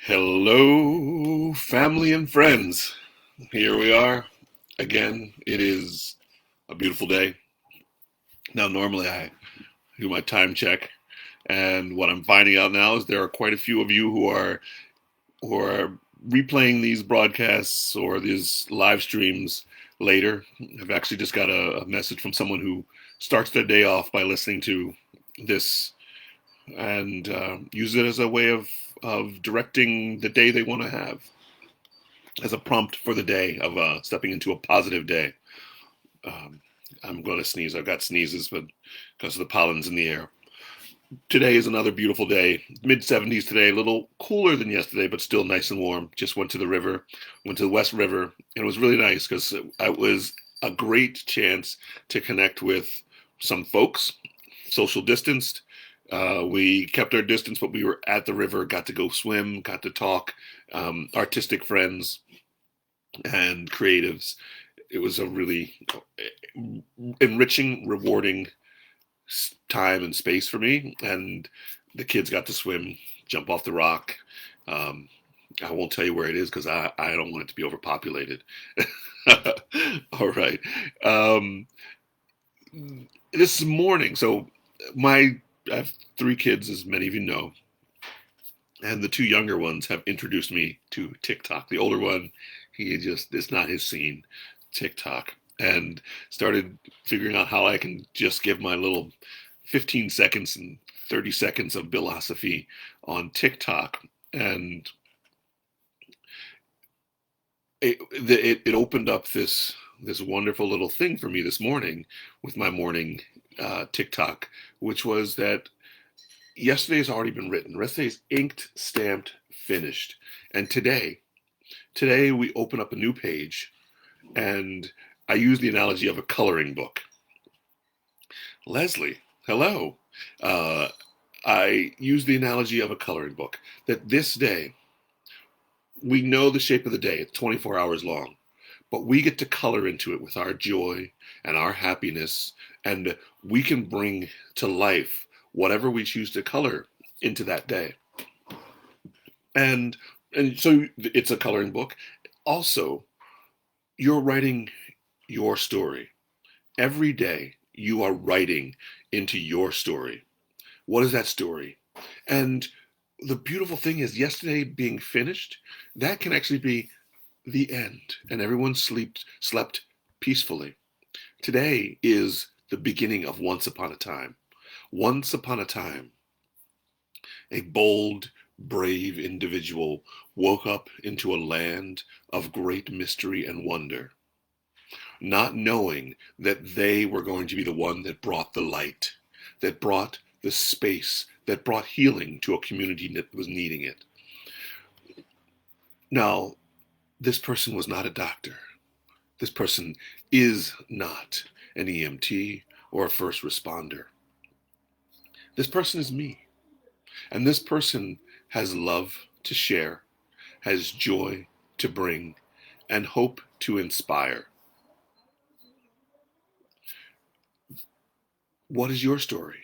Hello, family and friends. Here we are again. It is a beautiful day. Now, normally I do my time check, and what I'm finding out now is there are quite a few of you who are replaying these broadcasts or these live streams later. I've actually just got a message from someone who starts their day off by listening to this and use it as a way of directing the day they want to have, as a prompt for the day of stepping into a positive day. Um, I'm going to sneeze. I've got sneezes, but because of the pollen's in the air. Today is another beautiful day. Mid 70s today, a little cooler than yesterday, but still nice and warm. Just went to the river, went to the West River, and it was really nice because it was a great chance to connect with some folks, social distanced. We kept our distance, but we were at the river, got to go swim, got to talk, artistic friends and creatives. It was a really enriching, rewarding time and space for me. And the kids got to swim, jump off the rock. Um, I won't tell you where it is because I don't want it to be overpopulated. All right. Um, this morning, so I have three kids, as many of you know, and the two younger ones have introduced me to TikTok. The older one, it's not his scene, TikTok, and started figuring out how I can just give my little 15 seconds and 30 seconds of philosophy on TikTok. And it opened up this wonderful little thing for me this morning with my morning TikTok, which was that yesterday's already been written. Yesterday's inked, stamped, finished. And today we open up a new page, and I use the analogy of a coloring book. Leslie, hello. Uh, I use the analogy of a coloring book, that this day, we know the shape of the day. It's 24 hours long, but we get to color into it with our joy and our happiness, and we can bring to life whatever we choose to color into that day. And and so it's a coloring book. Also, you're writing your story. Every day you are writing into your story. What is that story? And the beautiful thing is, yesterday being finished, that can actually be the end, and everyone slept peacefully. Today is the beginning of once upon a time. Once upon a time, a bold, brave individual woke up into a land of great mystery and wonder, not knowing that they were going to be the one that brought the light, that brought the space, that brought healing to a community that was needing it. Now, this person was not a doctor. This person is not an EMT or a first responder. This person is me. And this person has love to share, has joy to bring, and hope to inspire. What is your story?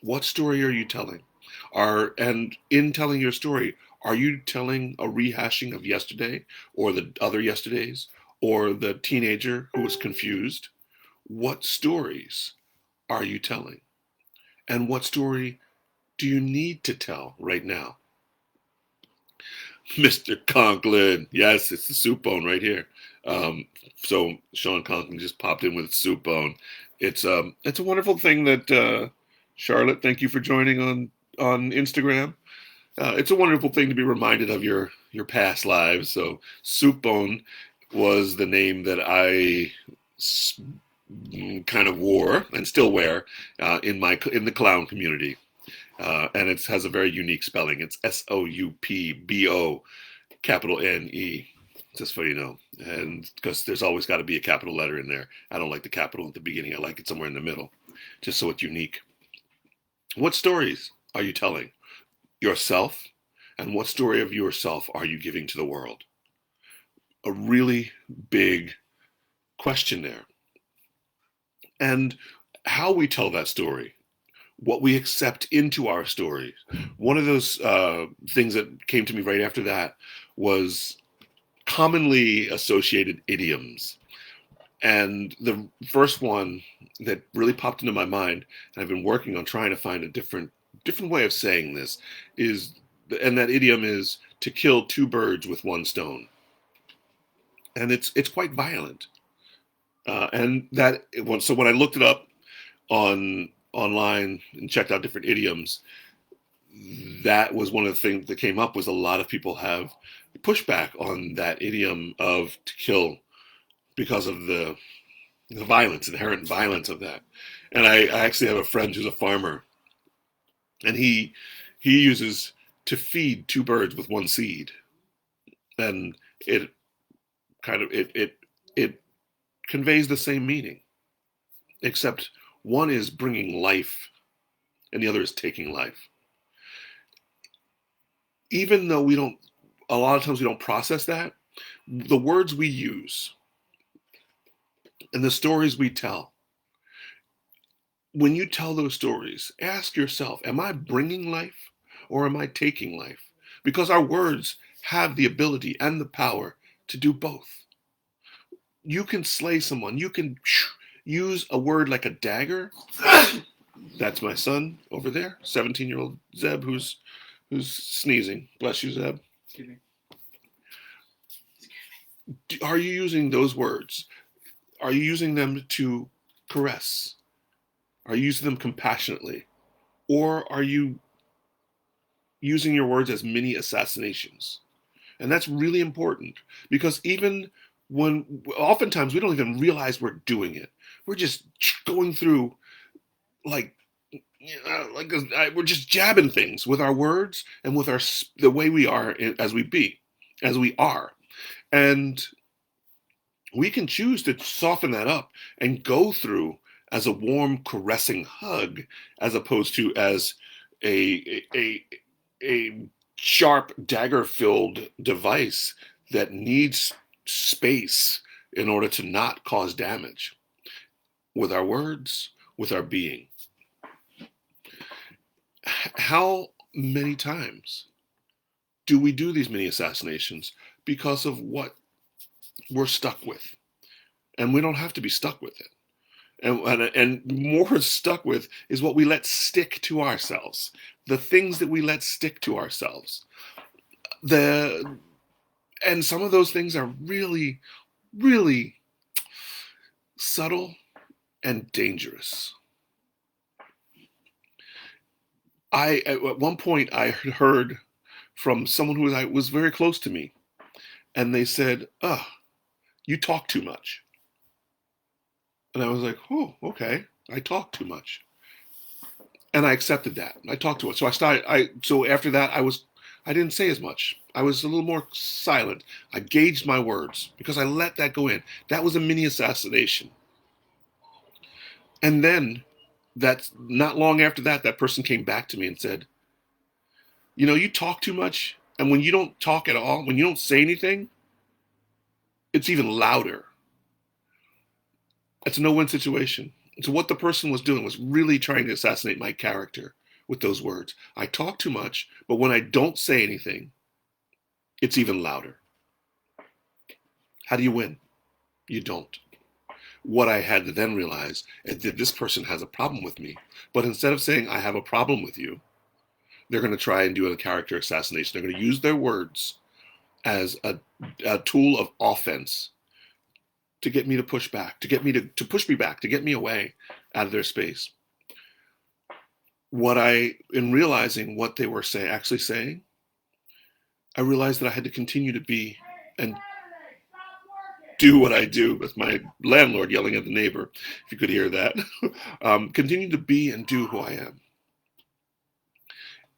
What story are you telling? And in telling your story, are you telling a rehashing of yesterday or the other yesterdays or the teenager who was confused? What stories are you telling? And what story do you need to tell right now? Mr. Conklin. Yes, it's the soup bone right here. So Sean Conklin just popped in with soup bone. It's a wonderful thing that Charlotte. Thank you for joining on Instagram. It's a wonderful thing to be reminded of your past lives. So soup bone was the name that I kind of wore and still wear in the clown community. And it has a very unique spelling. It's SOUPBO capital NE, just so you know. And because there's always got to be a capital letter in there. I don't like the capital at the beginning. I like it somewhere in the middle, just so it's unique. What stories are you telling yourself? And what story of yourself are you giving to the world? A really big question there. And how we tell that story, what we accept into our stories. One of those things that came to me right after that was commonly associated idioms. And the first one that really popped into my mind, and I've been working on trying to find a different way of saying this, is, and that idiom is to kill two birds with one stone. And it's quite violent. And that so when I looked it up online and checked out different idioms, that was one of the things that came up, was a lot of people have pushback on that idiom of to kill because of the violence, inherent violence of that. And I actually have a friend who's a farmer, and he uses to feed two birds with one seed, and it it conveys the same meaning, except one is bringing life and the other is taking life. Even though we don't, a lot of times we don't process that, the words we use and the stories we tell, when you tell those stories, ask yourself, am I bringing life or am I taking life? Because our words have the ability and the power to do both. You can slay someone. You can use a word like a dagger. That's my son over there, 17-year-old Zeb, who's sneezing. Bless you, Zeb. Excuse me. Are you using those words? Are you using them to caress? Are you using them compassionately? Or are you using your words as mini assassinations? And that's really important, because even when oftentimes we don't even realize we're doing it. We're just going through like, we're just jabbing things with our words and with the way we are as we are. And we can choose to soften that up and go through as a warm, caressing hug, as opposed to as a sharp, dagger-filled device that needs space in order to not cause damage with our words, with our being. How many times do we do these mini assassinations because of what we're stuck with? And we don't have to be stuck with it. And more stuck with is what we let stick to ourselves, the things that we let stick to ourselves. And some of those things are really, really subtle and dangerous. At one point I heard from someone who was very close to me, and they said, "Oh, you talk too much." And I was like, "Oh, okay, I talk too much," and I accepted that. I talked too much, so so after that, I didn't say as much. I was a little more silent. I gauged my words because I let that go in. That was a mini assassination. And then, that's not long after that, that person came back to me and said, you talk too much. And when you don't talk at all, when you don't say anything, it's even louder. It's a no-win situation. So what the person was doing was really trying to assassinate my character with those words. I talk too much, but when I don't say anything, it's even louder. How do you win? You don't. What I had to then realize is that this person has a problem with me. But instead of saying, I have a problem with you, they're going to try and do a character assassination. They're going to use their words as a tool of offense to get me to push back, to get me to push me back, to get me away out of their space. In realizing what they were actually saying, I realized that I had to continue to be and do what I do. With my landlord yelling at the neighbor, if you could hear that. Continue to be and do who I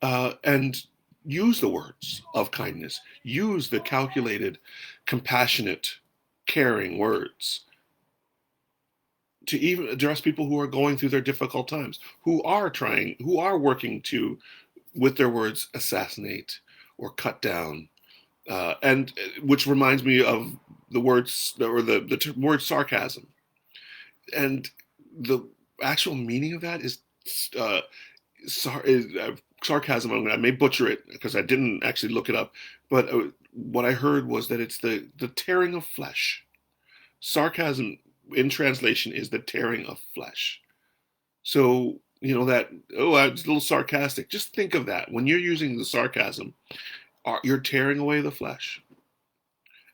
am. And use the words of kindness. Use the calculated, compassionate, caring words to even address people who are going through their difficult times, who are working to, with their words, assassinate or cut down. And which reminds me of the words, or the word sarcasm. And the actual meaning of that is sarcasm. I may butcher it because I didn't actually look it up, but what I heard was that it's the tearing of flesh. Sarcasm in translation is the tearing of flesh. So, that, oh, I was a little sarcastic. Just think of that. When you're using the sarcasm, you're tearing away the flesh.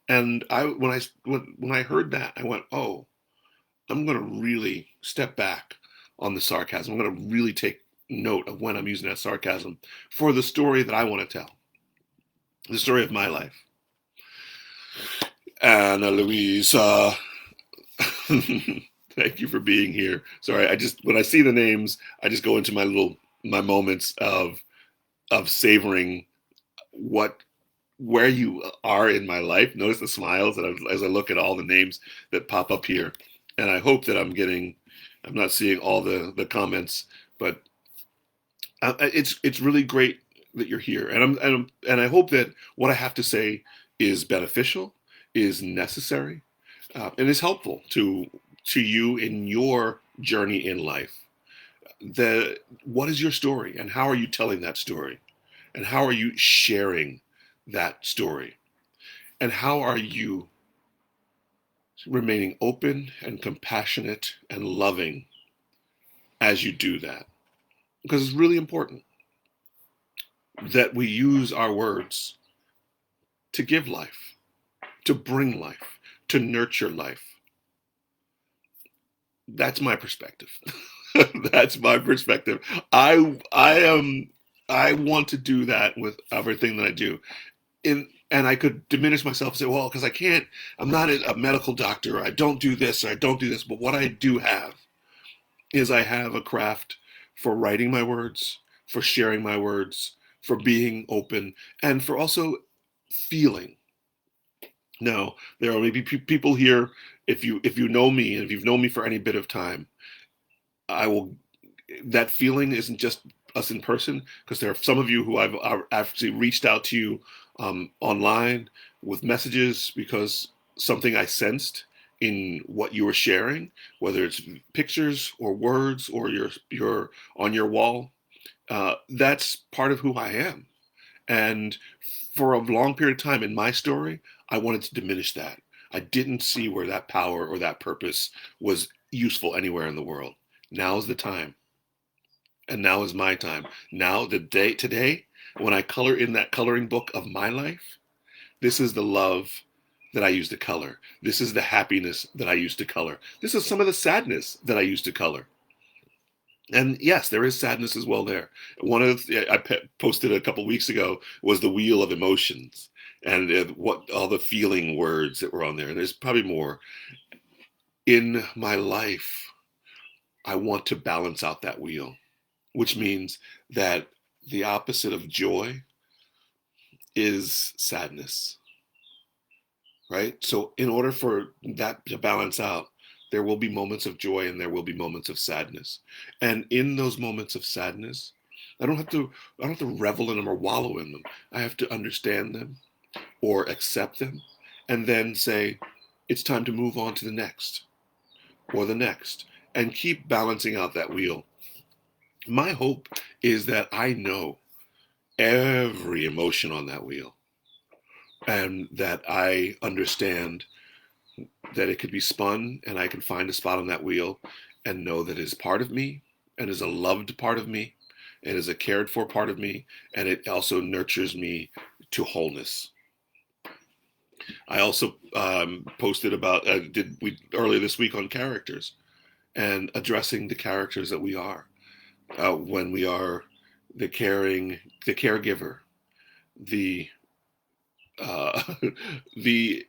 And when I heard that, I went, oh, I'm going to really step back on the sarcasm. I'm going to really take note of when I'm using that sarcasm for the story that I want to tell, the story of my life. Anna Louisa, thank you for being here. Sorry, when I see the names, I just go into my moments of savoring what where you are in my life. Notice the smiles as I look at all the names that pop up here, and I hope that I'm not seeing all the comments, but it's really great that you're here, and I hope that what I have to say is beneficial, is necessary, and is helpful to you in your journey in life. What is your story, and how are you telling that story, and how are you sharing that story, and how are you remaining open and compassionate and loving as you do that? Because it's really important that we use our words to give life, to bring life, to nurture life. That's my perspective. That's my perspective. I want to do that with everything that I do. And I could diminish myself and say, well, because I can't, I'm not a medical doctor, or I don't do this, or I don't do this. But what I do have is I have a craft for writing my words, for sharing my words, for being open, and for also feeling. Now, there are maybe people here, if you know me, and if you've known me for any bit of time, I will that feeling isn't just us in person, because there are some of you who I've actually reached out to you online with messages because something I sensed in what you were sharing, whether it's pictures or words or your on your wall. That's part of who I am, and for a long period of time in my story, I wanted to diminish that. I didn't see where that power or that purpose was useful anywhere in the world. Now is the time, and now is my time. Now, today, when I color in that coloring book of my life, this is the love that I use to color. This is the happiness that I use to color. This is some of the sadness that I use to color. And yes, there is sadness as well there. One of I posted a couple weeks ago was the wheel of emotions, and what all the feeling words that were on there. And there's probably more. In my life, I want to balance out that wheel, which means that the opposite of joy is sadness, right? So in order for that to balance out, there will be moments of joy and there will be moments of sadness. And in those moments of sadness, I don't have to revel in them or wallow in them. I have to understand them or accept them and then say, it's time to move on to the next or the next, and keep balancing out that wheel. My hope is that I know every emotion on that wheel, and that I understand that it could be spun and I can find a spot on that wheel and know that it is part of me and is a loved part of me and is a cared for part of me, and it also nurtures me to wholeness. I also posted about did we earlier this week on characters and addressing the characters that we are when we are the caregiver, the uh, the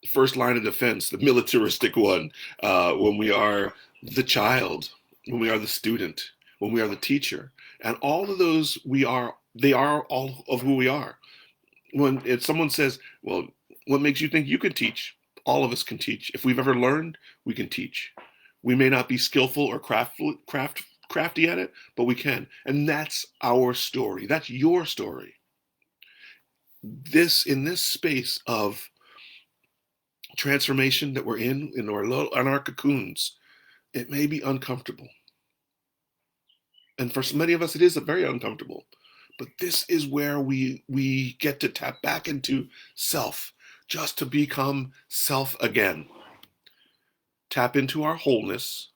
first line of defense, the militaristic one, when we are the child, when we are the student, when we are the teacher, and all of those they are all of who we are. When if someone says, "Well, what makes you think you can teach?" All of us can teach. If we've ever learned, we can teach. We may not be skillful or crafty at it, but we can, and that's our story. That's your story. In this space of transformation that we're in our cocoons, it may be uncomfortable, And for many of us, it is very uncomfortable. But this is where we get to tap back into self, just to become self again. Tap into our wholeness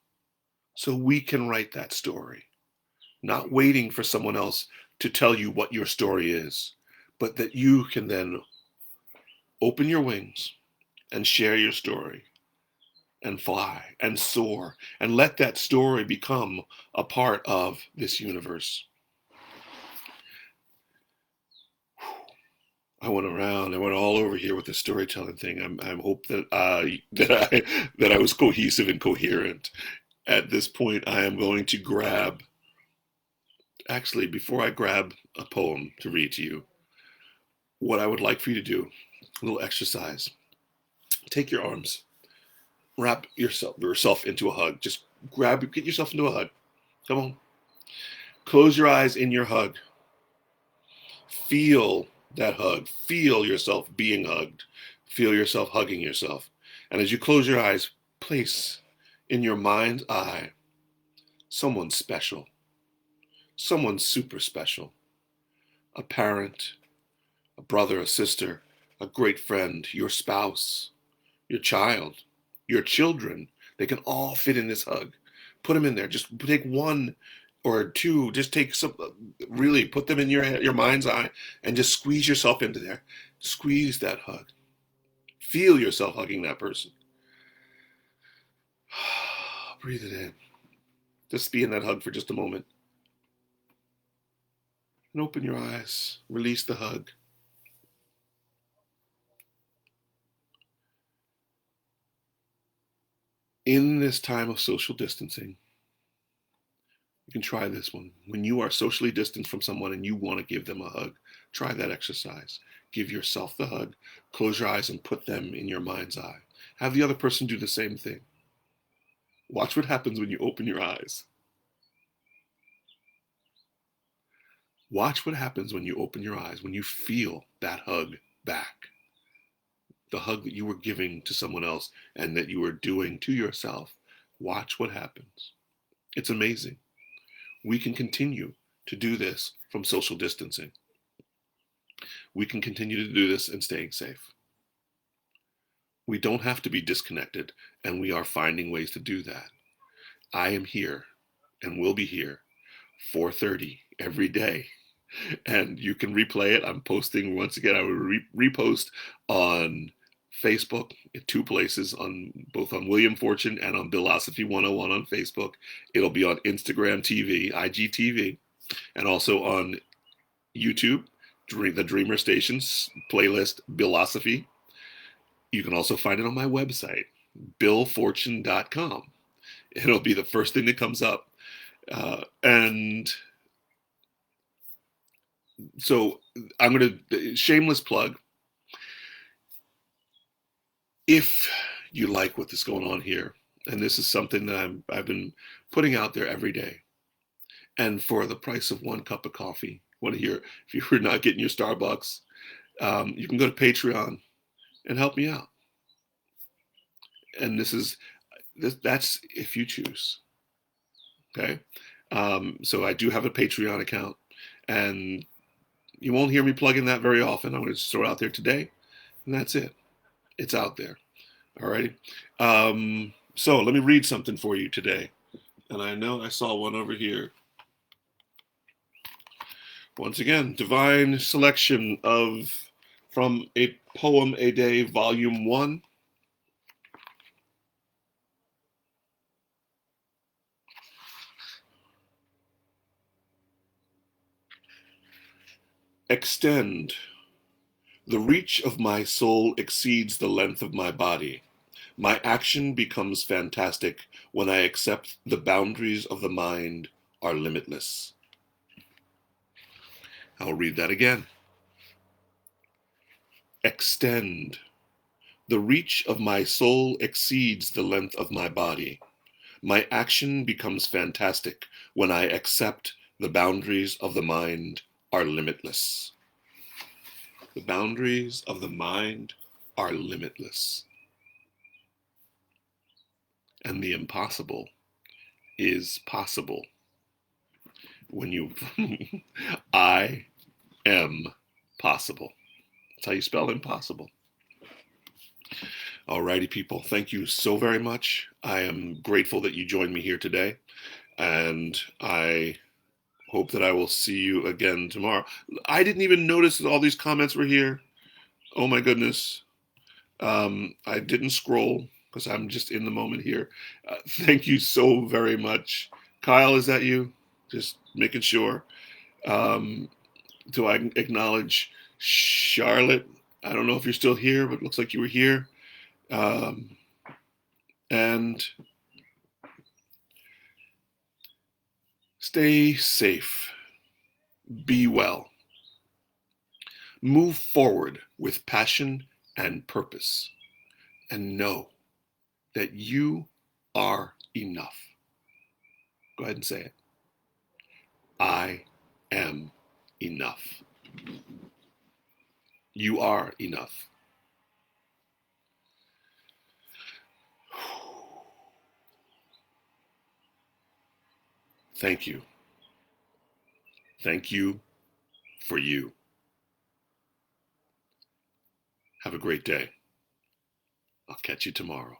so we can write that story, not waiting for someone else to tell you what your story is, but that you can then open your wings and share your story and fly and soar and let that story become a part of this universe. I went around. I went all over here with the storytelling thing. I hope that that I was cohesive and coherent. At this point, I am going to grab. Actually, before I grab a poem to read to you, what I would like for you to do, a little exercise. Take your arms, wrap yourself into a hug. Just get yourself into a hug. Come on. Close your eyes in your hug. Feel that hug. Feel yourself being hugged. Feel yourself hugging yourself. And as you close your eyes, place in your mind's eye someone special, someone super special, a parent, a brother, a sister, a great friend, your spouse, your child, your children. They can all fit in this hug. Put them in there. Just take one or two. Just take some, really put them in your mind's eye and just squeeze yourself into there. Squeeze that hug. Feel yourself hugging that person. Breathe it in. Just be in that hug for just a moment. And open your eyes. Release the hug. In this time of social distancing, you can try this one. When you are socially distant from someone and you want to give them a hug, try that exercise. Give yourself the hug, close your eyes and put them in your mind's eye. Have the other person do the same thing. Watch what happens when you open your eyes. Watch what happens when you open your eyes, when you feel that hug back. The hug that you were giving to someone else and that you were doing to yourself. Watch what happens. It's amazing. We can continue to do this from social distancing. We can continue to do this and staying safe. We don't have to be disconnected, and we are finding ways to do that. I am here and will be here 4:30 every day. And you can replay it. I'm posting once again. I will repost on Facebook in two places, on both on William Fortune and on Billosophy 101 on Facebook. It'll be on Instagram TV, IGTV, and also on YouTube, the Dreamer Stations playlist Billosophy. You can also find it on my website, billfortune.com. It'll be the first thing that comes up. And so I'm going to, shameless plug, if you like what is going on here, and this is something that I've been putting out there every day, and for the price of one cup of coffee, if you're not getting your Starbucks, you can go to Patreon and help me out. And that's if you choose. Okay. So I do have a Patreon account, and you won't hear me plugging that very often. I'm going to just throw it out there today, and that's it. It's out there. All right. So let me read something for you today. And I know I saw one over here. Once again, divine selection from A Poem a Day, Volume 1. Extend. The reach of my soul exceeds the length of my body. My action becomes fantastic when I accept the boundaries of the mind are limitless. I'll read that again. Extend. The reach of my soul exceeds the length of my body. My action becomes fantastic when I accept the boundaries of the mind are limitless. The boundaries of the mind are limitless. And the impossible is possible. when you, I am possible. That's how you spell impossible. Alrighty, people. Thank you so very much. I am grateful that you joined me here today, and I hope that I will see you again tomorrow. I didn't even notice that all these comments were here. Oh my goodness. I didn't scroll because I'm just in the moment here. Thank you so very much. Kyle, is that you? Just making sure. Do I acknowledge Charlotte? I don't know if you're still here, but it looks like you were here. And stay safe. Be well. Move forward with passion and purpose. And know that you are enough. Go ahead and say it. I am enough. You are enough. Thank you. Thank you for you. Have a great day. I'll catch you tomorrow.